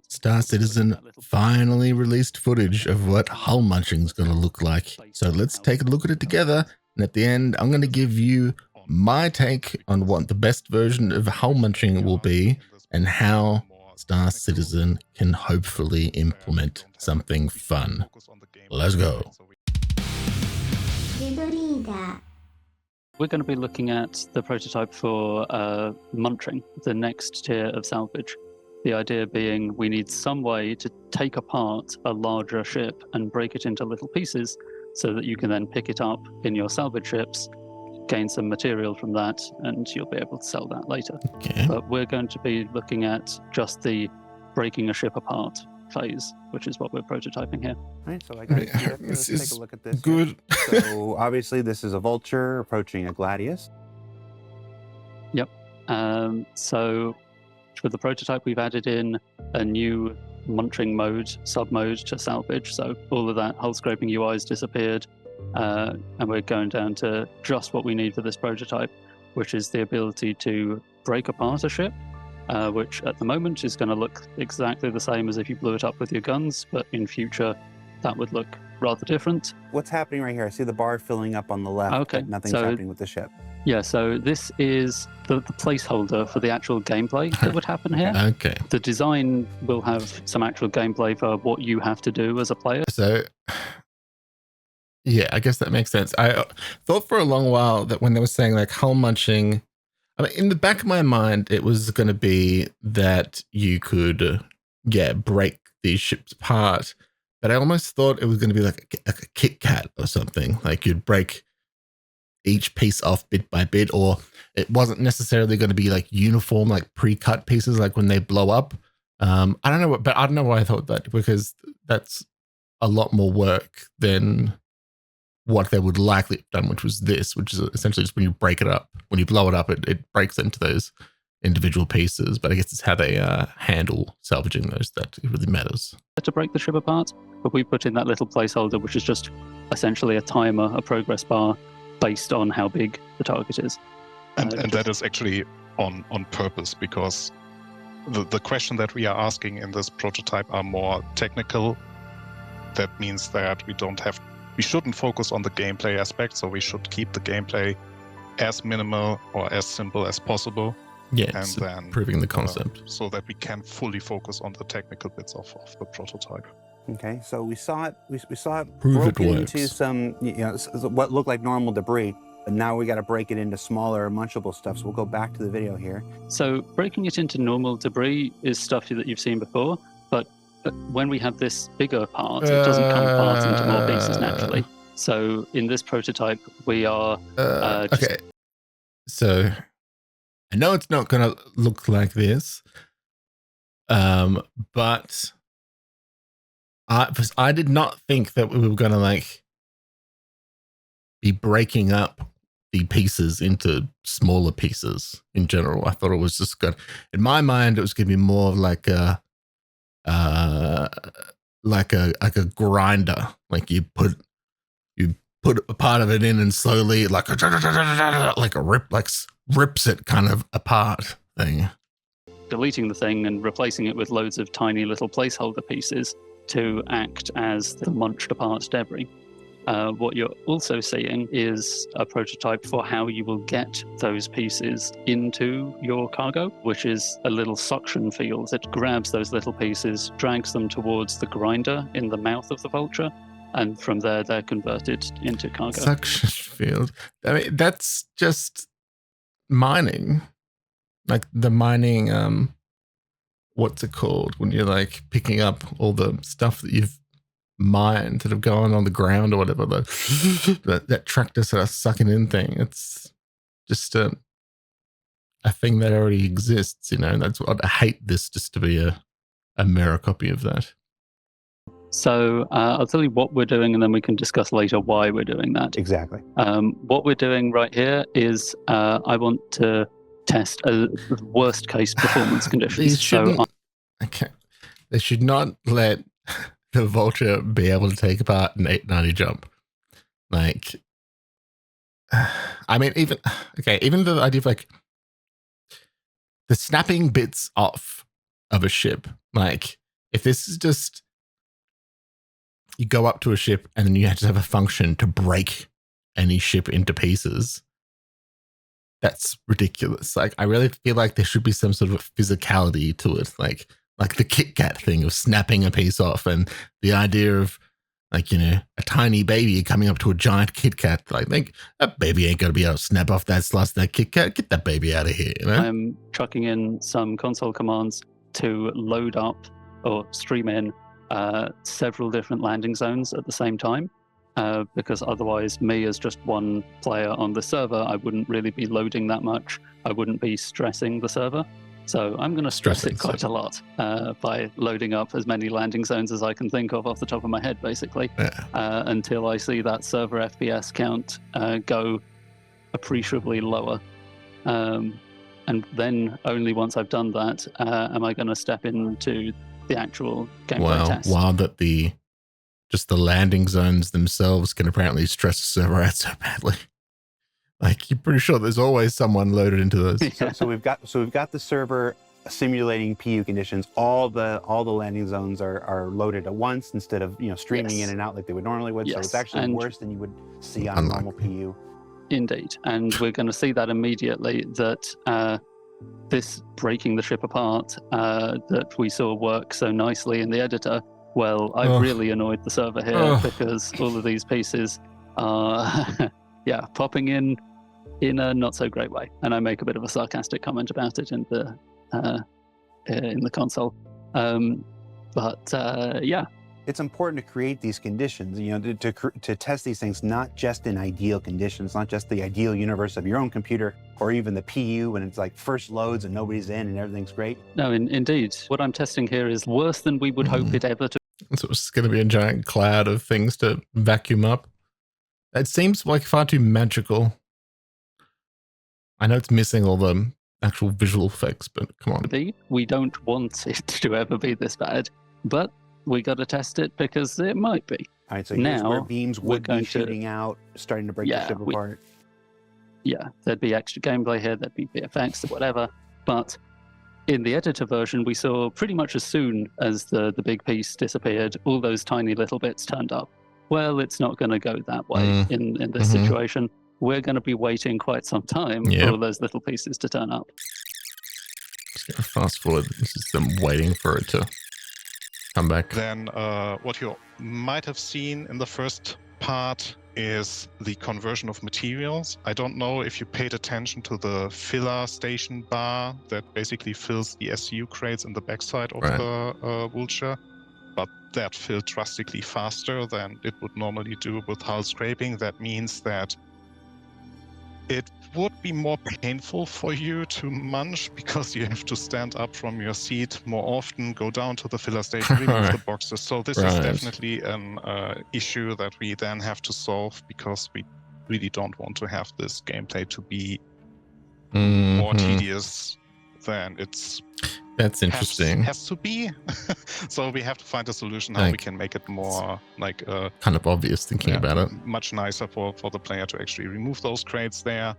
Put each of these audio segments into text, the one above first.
Star Citizen finally released footage of what hull munching is going to look like. So let's take a look at it together. And at the end, I'm going to give you my take on what the best version of hull munching will be and how Star Citizen can hopefully implement something fun. Let's go. We're going to be looking at the prototype for Munching, the next tier of salvage. The idea being we need some way to take apart a larger ship and break it into little pieces so that you can then pick it up in your salvage ships, gain some material from that, and you'll be able to sell that later. Okay. But we're going to be looking at just the breaking a ship apart phase, which is what we're prototyping here. All right, so I guess let's take a look at this. Good. So obviously this is a vulture approaching a gladius. Yep. So for the prototype, we've added in a new munching mode, sub-mode to salvage. So all of that hull scraping UI has disappeared, and we're going down to just what we need for this prototype, which is the ability to break apart a ship, which at the moment is going to look exactly the same as if you blew it up with your guns, but in future that would look rather different. What's happening right here? I see the bar filling up on the left, Okay, but nothing's so happening with the ship. Yeah, so this is the placeholder for the actual gameplay that would happen here. Okay. The design will have some actual gameplay for what you have to do as a player. So, yeah, I guess that makes sense. I thought for a long while that when they were saying like hull munching, I mean, in the back of my mind, it was going to be that you could, break these ships apart. But I almost thought it was going to be like a Kit Kat or something. Like you'd break each piece off bit by bit, or it wasn't necessarily going to be like uniform, like pre-cut pieces, like when they blow up. I don't know, but I don't know why I thought that, because that's a lot more work than what they would likely have done, which was this, which is essentially just when you break it up, when you blow it up, it breaks into those individual pieces. But I guess it's how they handle salvaging those that it really matters. To break the ship apart, but we put in that little placeholder, which is just essentially a timer, a progress bar, based on how big the target is. And that is actually on purpose, because the question that we are asking in this prototype are more technical. That means that we shouldn't focus on the gameplay aspect, so we should keep the gameplay as minimal or as simple as possible. Yeah, and then proving the concept. So that we can fully focus on the technical bits of the prototype. Okay, so we saw it Prove it broken works. into some, what looked like normal debris, but now we got to break it into smaller munchable stuff. So we'll go back to the video here. So breaking it into normal debris is stuff that you've seen before, but when we have this bigger part, it doesn't come apart into more pieces naturally. So in this prototype, we are okay. So I know it's not going to look like this, but I did not think that we were going to like be breaking up the pieces into smaller pieces in general. I thought it was just good. In my mind, it was going to be more of like a grinder. Like you put a part of it in and slowly like rips it kind of apart thing. Deleting the thing and replacing it with loads of tiny little placeholder pieces to act as the munched apart debris. What you're also seeing is a prototype for how you will get those pieces into your cargo, which is a little suction field that grabs those little pieces, drags them towards the grinder in the mouth of the vulture, and from there they're converted into cargo. Suction field. I mean, that's just mining. Like the mining, what's it called? When you're like picking up all the stuff that you've mined that have gone on the ground or whatever, that tractor sort of sucking in thing. It's just a thing that already exists, and that's what I hate this just to be a mirror copy of that. So I'll tell you what we're doing, and then we can discuss later why we're doing that. Exactly. What we're doing right here is I want to test worst case performance conditions. They should not let the vulture be able to take apart an 890 jump. Like, I mean, even the idea of like the snapping bits off of a ship. Like, if this is just you go up to a ship and then you have to have a function to break any ship into pieces, that's ridiculous. Like, I really feel like there should be some sort of physicality to it, like the Kit Kat thing of snapping a piece off, and the idea of, like, you know, a tiny baby coming up to a giant Kit Kat. Like that baby ain't gonna be able to snap off that slice of that Kit Kat. Get that baby out of here, you know? I'm chucking in some console commands to load up or stream in several different landing zones at the same time, because otherwise, me as just one player on the server, I wouldn't really be loading that much. I wouldn't be stressing the server. So I'm going to stress it quite a lot by loading up as many landing zones as I can think of off the top of my head, basically, until I see that server FPS count go appreciably lower. And then only once I've done that am I going to step into the actual gameplay test. Wow, that the landing zones themselves can apparently stress the server out so badly. Like, you're pretty sure there's always someone loaded into those. Yeah. So we've got the server simulating PU conditions. All the landing zones are loaded at once instead of, you know, streaming in and out like they would normally would. So it's actually worse than you would see on a normal PU. Indeed, and we're going to see that immediately, that this breaking the ship apart that we saw work so nicely in the editor, well, I've really annoyed the server here because all of these pieces are popping in a not so great way, and I make a bit of a sarcastic comment about it in the console. It's important to create these conditions, you know, to test these things, not just in ideal conditions, not just the ideal universe of your own computer or even the PU when it's like first loads and nobody's in and everything's great. No, indeed. What I'm testing here is worse than we would hope it ever to. So it's going to be a giant cloud of things to vacuum up. It seems like far too magical. I know it's missing all the actual visual effects, but come on. We don't want it to ever be this bad, but we got to test it because it might be. All right, so here's where beams would be shooting out, starting to break the ship apart. Yeah, there'd be extra gameplay here, there'd be VFX or whatever, but in the editor version, we saw pretty much as soon as the big piece disappeared, all those tiny little bits turned up. Well, it's not going to go that way in this situation. We're going to be waiting quite some time for all those little pieces to turn up. Just going to fast forward. This is them waiting for it to come back. Then what you might have seen in the first part is the conversion of materials. I don't know if you paid attention to the filler station bar that basically fills the SU crates in the backside of the Vulture, but that filled drastically faster than it would normally do with hull scraping. That means that it would be more painful for you to munch because you have to stand up from your seat more often, go down to the filler station, remove the boxes. So this is definitely an issue that we then have to solve because we really don't want to have this gameplay to be more tedious than it's That's interesting. Has to be. So we have to find a solution how we can make it more like kind of obvious thinking about it. Much nicer for the player to actually remove those crates there.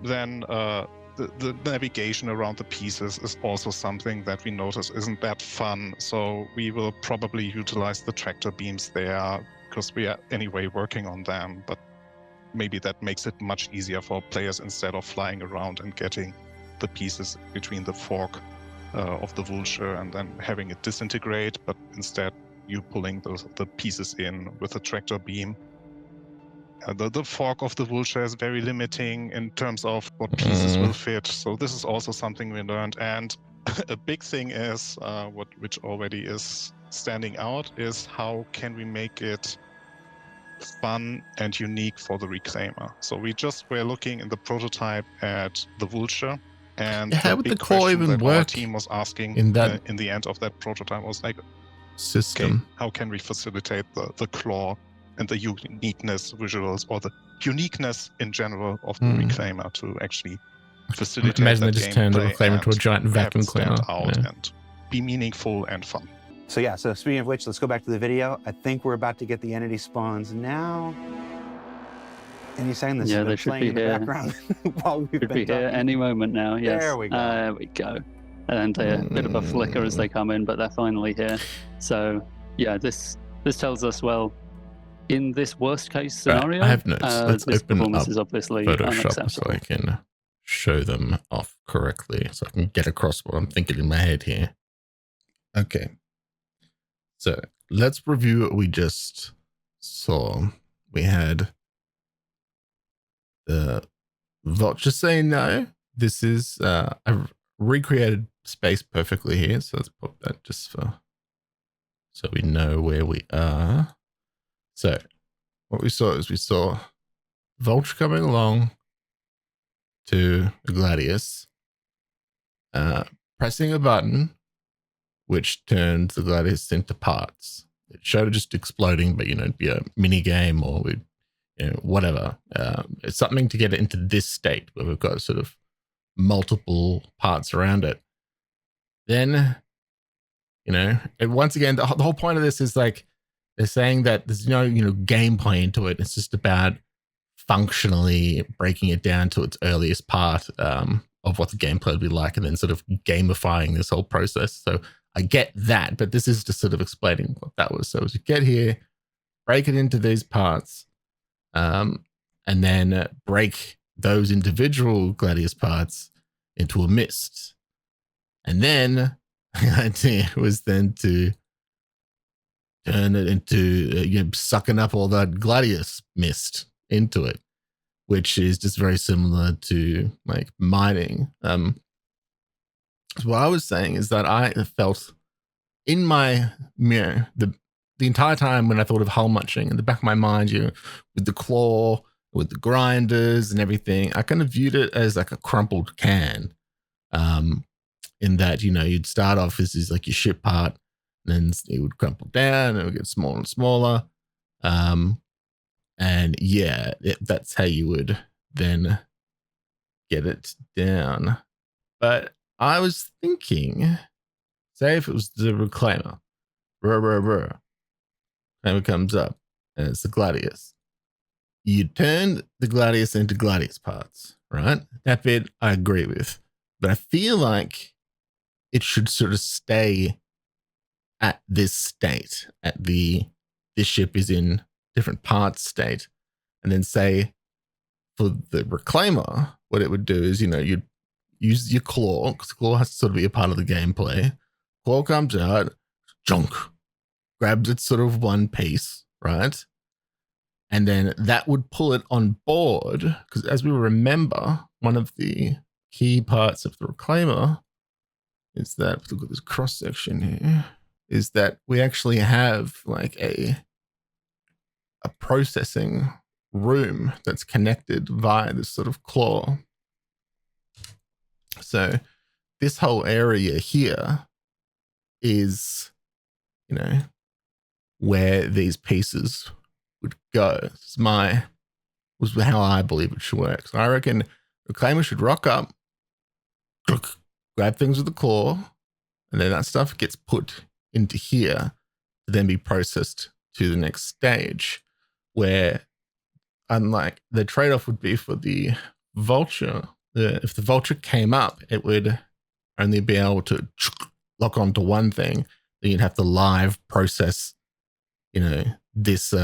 Then the navigation around the pieces is also something that we notice isn't that fun. So we will probably utilize the tractor beams there because we are anyway working on them. But maybe that makes it much easier for players instead of flying around and getting the pieces between the fork of the Vulture and then having it disintegrate, but instead you pulling the pieces in with a tractor beam. The fork of the Vulture is very limiting in terms of what pieces will fit. So this is also something we learned. And a big thing is, which already is standing out, is how can we make it fun and unique for the Reclaimer. So we just were looking in the prototype at the Vulture. And how would the core even work? Our team was asking in the end of that prototype was like, system. Okay, how can we facilitate the claw and the uniqueness visuals or the uniqueness in general of the Reclaimer to actually facilitate Imagine that they just turn the Reclaimer into a giant vacuum cleaner. Out and be meaningful and fun. So speaking of which, let's go back to the video. I think we're about to get the entity spawns now. Any second, this is should playing be in the here. background while we've been be here talking. any moment now. Yes. There we go. There we go. and a bit of a flicker as they come in, but they're finally here. So yeah, this tells us, well, in this worst case scenario, I have notes. Let's this open performance up is obviously Photoshop so unacceptable. I can show them off correctly, so I can get across what I'm thinking in my head here. Okay, so let's review what we just saw. We had the vulture say no. This is I've recreated space perfectly here, so let's pop that just so we know where we are. So what we saw is we saw vulture coming along to the Gladius, pressing a button which turns the Gladius into parts. It showed it just exploding, but it'd be a mini game or whatever. It's something to get it into this state where we've got sort of multiple parts around it. Then, and once again, the whole point of this is like they're saying that there's no gameplay into it. It's just about functionally breaking it down to its earliest part of what the gameplay would be like, and then sort of gamifying this whole process. So I get that, but this is just sort of explaining what that was. So as you get here, break it into these parts, and then break those individual Gladius parts into a mist. And then the idea was then to turn it into sucking up all that Gladius mist into it, which is just very similar to like mining. So what I was saying is that I felt in my mirror the entire time when I thought of hull munching, in the back of my mind, with the claw, with the grinders and everything, I kind of viewed it as like a crumpled can. In that, you'd start off as like your ship part, and then it would crumple down and it would get smaller and smaller. And yeah, that's how you would then get it down. But I was thinking, say if it was the reclaimer, reclaimer comes up and it's the Gladius. You turn the Gladius into Gladius parts, right? That bit I agree with. But I feel like it should sort of stay at this state, at this ship is in different parts state. And then say for the reclaimer, what it would do is, you'd use your claw, because claw has to sort of be a part of the gameplay. Claw comes out, junk, grabs its sort of one piece, right? And then that would pull it on board, because as we remember, one of the key parts of the reclaimer is that, look at this cross section here, is that we actually have like a processing room that's connected via this sort of claw. So this whole area here is, where these pieces would go. This was how I believe it should work. So I reckon Reclaimer should rock up, grab things with the claw, and then that stuff gets put into here to then be processed to the next stage, where unlike the trade-off would be for the vulture, if the vulture came up, it would only be able to lock onto one thing. Then you'd have to live process, this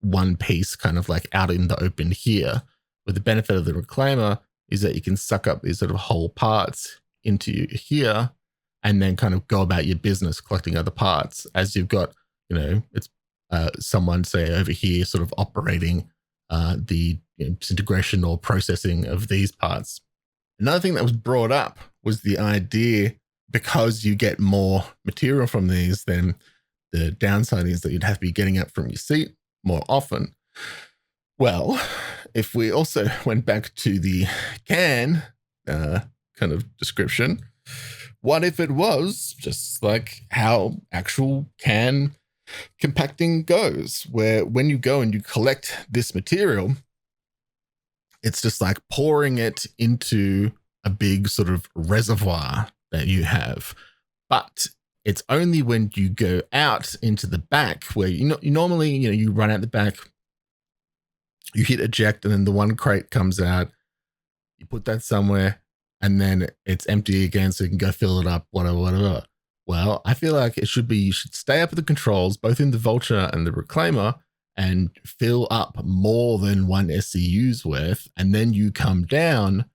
one piece kind of like out in the open here. With the benefit of the reclaimer is that you can suck up these sort of whole parts into here and then kind of go about your business collecting other parts as you've got, it's someone say over here sort of operating the disintegration or processing of these parts. Another thing that was brought up was the idea, because you get more material from these, then the downside is that you'd have to be getting up from your seat more often. Well, if we also went back to the can kind of description, what if it was just like how actual can compacting goes, where when you go and you collect this material, it's just like pouring it into a big sort of reservoir that you have. But it's only when you go out into the back where you normally, you run out the back, you hit eject, and then the one crate comes out. You put that somewhere, and then it's empty again, so you can go fill it up, whatever. Well, I feel like it should be, you should stay up at the controls, both in the Vulture and the Reclaimer, and fill up more than one SCU's worth, and then you come down,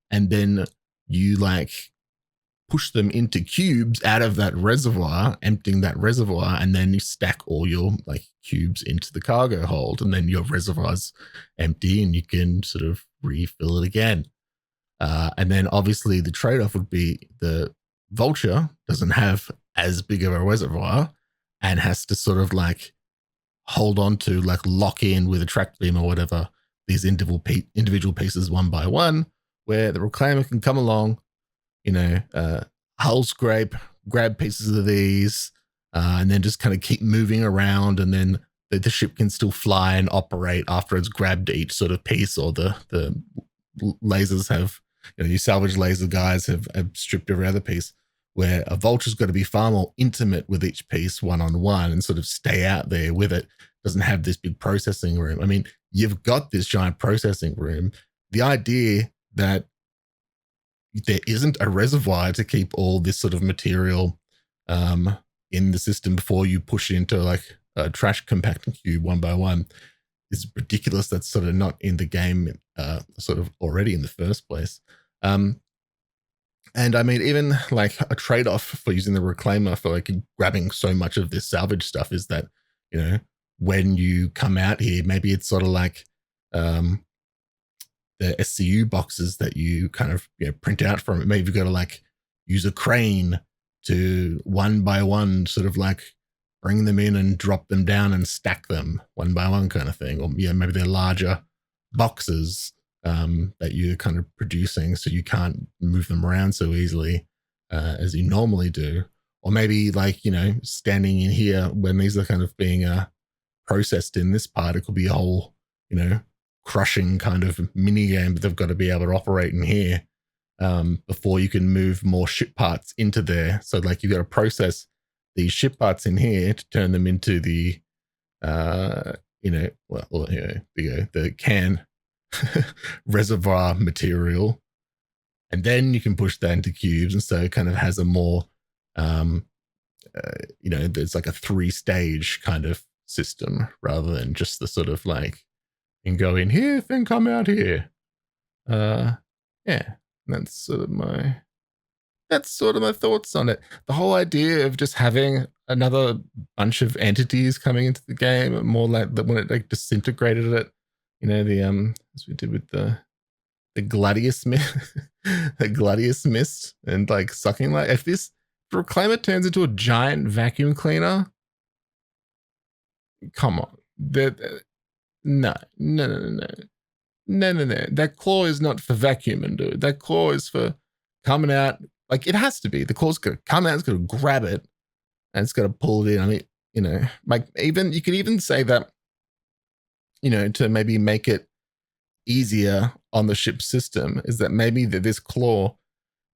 and then you like push them into cubes out of that reservoir, emptying that reservoir, and then you stack all your like cubes into the cargo hold, and then your reservoir's empty, and you can sort of refill it again. And then obviously the trade-off would be the Vulture doesn't have as big of a reservoir and has to sort of like hold on to, like lock in with a track beam or whatever, these individual pieces one by one, where the Reclaimer can come along, hull scrape, grab pieces of these, and then just kind of keep moving around, and then the ship can still fly and operate after it's grabbed each sort of piece, or the lasers have, you salvage laser guys have stripped every other piece, where a Vulture's got to be far more intimate with each piece one-on-one and sort of stay out there with it. Doesn't have this big processing room. I mean, you've got this giant processing room. The idea that there isn't a reservoir to keep all this sort of material in the system before you push into like a trash compacting cube one by one is ridiculous. That's sort of not in the game sort of already in the first place. And I mean, even like a trade-off for using the Reclaimer for like grabbing so much of this salvage stuff is that, when you come out here, maybe it's sort of like the SCU boxes that you kind of print out from it. Maybe you've got to like use a crane to one by one sort of like bring them in and drop them down and stack them one by one kind of thing. Or maybe they're larger boxes that you're kind of producing, so you can't move them around so easily as you normally do. Or maybe like, standing in here when these are kind of being processed in this part, it could be a whole, crushing kind of mini game that they've got to be able to operate in here before you can move more ship parts into there. So like you've got to process these ship parts in here to turn them into the, the can reservoir material, and then you can push that into cubes, and so it kind of has a more there's like a 3-stage kind of system rather than just the sort of like you can go in here then come out here. That's sort of my thoughts on it. The whole idea of just having another bunch of entities coming into the game, more like that when it like disintegrated it, as we did with the Gladius mist and like sucking light. If this Reclaimer turns into a giant vacuum cleaner, come on, no. That claw is not for vacuuming, dude. That claw is for coming out. Like it has to be. The claw's gonna come out. It's gonna grab it, and it's gonna pull it in. I mean, like even you could even say that, to maybe make it easier on the ship system, is that maybe that this claw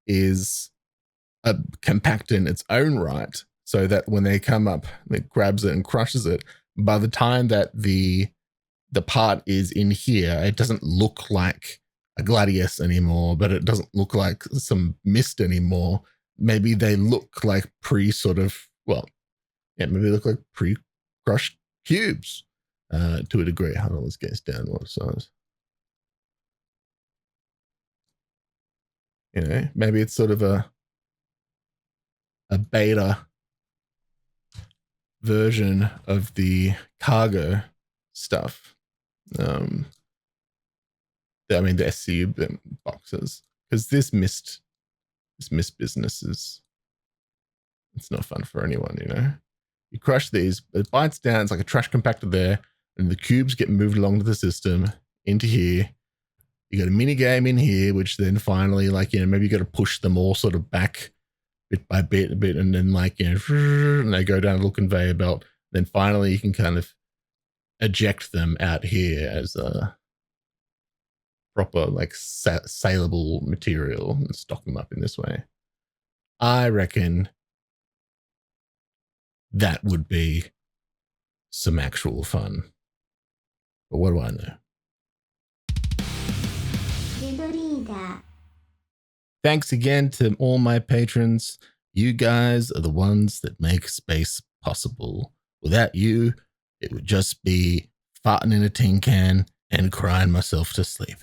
is compact in its own right, so that when they come up, it grabs it and crushes it. By the time that the part is in here, it doesn't look like a Gladius anymore, but it doesn't look like some mist anymore. Maybe they look like maybe they look like pre-crushed cubes to a degree. Hold on, let's get this down to what size. Maybe it's sort of a beta version of the cargo stuff. The SCU boxes, because this mist business it's not fun for anyone. You crush these, it bites down, it's like a trash compactor there, and the cubes get moved along to the system into here. You got a mini game in here, which then finally, maybe you got to push them all sort of back bit by bit, and then and they go down a little conveyor belt. Then finally, you can kind of eject them out here as a proper saleable material and stock them up in this way. I reckon that would be some actual fun. But what do I know? Thanks again to all my patrons. You guys are the ones that make space possible. Without you, it would just be farting in a tin can and crying myself to sleep.